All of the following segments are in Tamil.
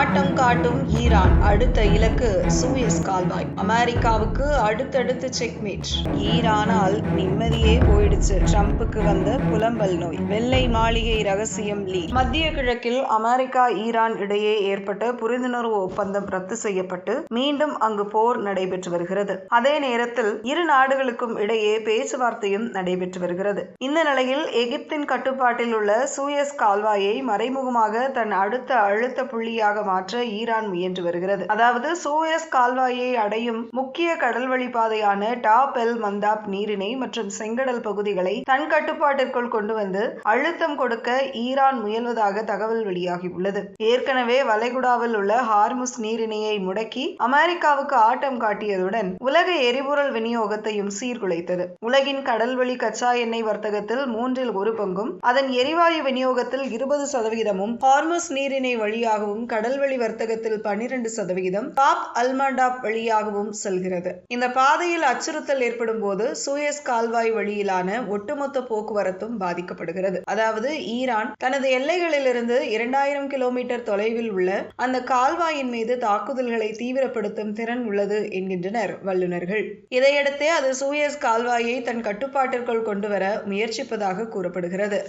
ஆட்டம் காட்டும் ஈரான். அடுத்த இலக்கு சூயஸ் கால்வாய். அமெரிக்காவுக்கு அடுத்தடுத்து செக்மேட். ஈரானால் நிம்மதியே போயிடுச்சு. ட்ரம்புக்கு வந்த புலம்பல் நோய். வெள்ளை மாளிகை ரகசியம் லீக். மத்திய கிழக்கில் அமெரிக்கா ஈரான் இடையே ஏற்பட்ட புரிந்துணர்வு ஒப்பந்தம் ரத்து செய்யப்பட்டு மீண்டும் அங்கு போர் நடைபெற்று வருகிறது. அதே நேரத்தில் இரு நாடுகளுக்கும் இடையே பேச்சுவார்த்தையும் நடைபெற்று வருகிறது. இந்த நிலையில் எகிப்தின் கட்டுப்பாட்டில் உள்ள சூயஸ் கால்வாயை மறைமுகமாக தன் அடுத்த அழுத்த புள்ளியாக மாற்ற ஈரான் முயன்று வருகிறது. அதாவது சூயஸ் கால்வாயை அடையும் முக்கிய கடல்வழி பாதையான டாப் எல் மந்தாப் நீரிணை மற்றும் செங்கடல் பகுதிகளை தன் கட்டுப்பாட்டிற்குள் கொண்டு வந்து அழுத்தம் கொடுக்க ஈரான் முயல்வதாக தகவல் வெளியாகியுள்ளது. ஏற்கனவே வளைகுடாவில் உள்ள ஹார்முஸ் நீரிணையை முடக்கி அமெரிக்காவுக்கு ஆட்டம் காட்டியதுடன் உலக எரிபொருள் விநியோகத்தையும் சீர்குலைத்தது. உலகின் கடல்வழி கச்சா எண்ணெய் வர்த்தகத்தில் 1/3 அதன் எரிவாயு விநியோகத்தில் 20% ஹார்முஸ் நீரிணை வழியாகவும் கடல்வழி வர்த்தகத்தில் 12% டாப் அல்மண்டாப் வழியாகவும் செல்கிறது. இந்த பாதையில் அச்சுறுத்தல் ஏற்படும் போது சூயஸ் கால்வாய் வழியிலான ஒட்டுமொத்த போக்குவரத்தும் பாதிக்கப்படுகிறது. அதாவது ஈரான் தனது எல்லைகளிலிருந்து 2000 கிலோமீட்டர் தொலைவில் உள்ள அந்த கால்வாயின் மீது தாக்குதல்களை தீவிரப்படுத்தும் திறன் உள்ளது என்கின்றனர் வல்லுநர்கள். இதையடுத்தே அது சூயஸ் கால்வாயை தன் கட்டுப்பாட்டிற்குள் கொண்டுவர முயற்சிப்பதாக கூறப்படுகிறது.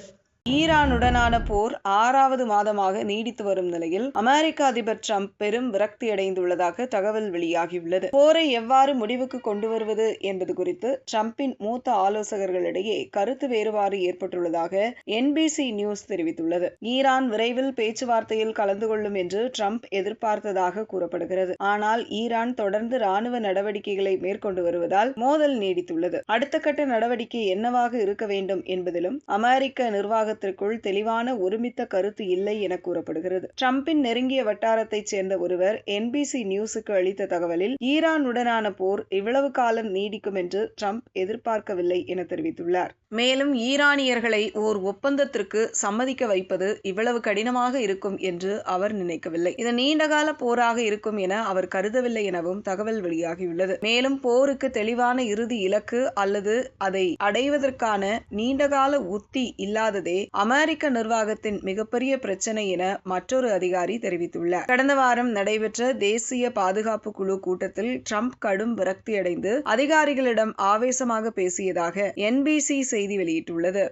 ஈரானுடனான போர் 6வது மாதமாக நீடித்து வரும் நிலையில் அமெரிக்க அதிபர் ட்ரம்ப் பெரும் விரக்தியடைந்துள்ளதாக தகவல் வெளியாகியுள்ளது. போரை எவ்வாறு முடிவுக்கு கொண்டு வருவது என்பது குறித்து ட்ரம்பின் மூத்த ஆலோசகர்களிடையே கருத்து வேறுபாடு ஏற்பட்டுள்ளதாக NBC நியூஸ் தெரிவித்துள்ளது. ஈரான் விரைவில் பேச்சுவார்த்தையில் கலந்து கொள்ளும் என்று ட்ரம்ப் எதிர்பார்த்ததாக கூறப்படுகிறது. ஆனால் ஈரான் தொடர்ந்து ராணுவ நடவடிக்கைகளை மேற்கொண்டு வருவதால் மோதல் நீடித்துள்ளது. அடுத்த கட்ட நடவடிக்கை என்னவாக இருக்க வேண்டும் என்பதிலும் அமெரிக்க நிர்வாக தெளிவான ஒருமித்த கருத்து இல்லை என கூறப்படுகிறது. ட்ரம்பின் நெருங்கிய வட்டாரத்தைச் சேர்ந்த ஒருவர் NBC நியூஸுக்கு அளித்த தகவலில் ஈரானுடனான போர் இவ்வளவு காலம் நீடிக்கும் என்று ட்ரம்ப் எதிர்பார்க்கவில்லை என தெரிவித்துள்ளார். மேலும் ஈரானியர்களை ஓர் ஒப்பந்தத்திற்கு சம்மதிக்க வைப்பது இவ்வளவு கடினமாக இருக்கும் என்று அவர் நினைக்கவில்லை. இது நீண்டகால போராக இருக்கும் என அவர் கருதவில்லை எனவும் தகவல் வெளியாகியுள்ளது. மேலும் போருக்கு தெளிவான இறுதி இலக்கு அல்லது அதை அடைவதற்கான நீண்டகால உத்தி இல்லாததே அமெரிக்க நிர்வாகத்தின் மிகப்பெரிய பிரச்சனை என மற்றொரு அதிகாரி தெரிவித்துள்ளார். கடந்த வாரம் நடைபெற்ற தேசிய பாதுகாப்பு குழு கூட்டத்தில் ட்ரம்ப் கடும் விரக்தியடைந்து அதிகாரிகளிடம் ஆவேசமாக பேசியதாக NBC செய்தி வெளியிட்டுள்ளது.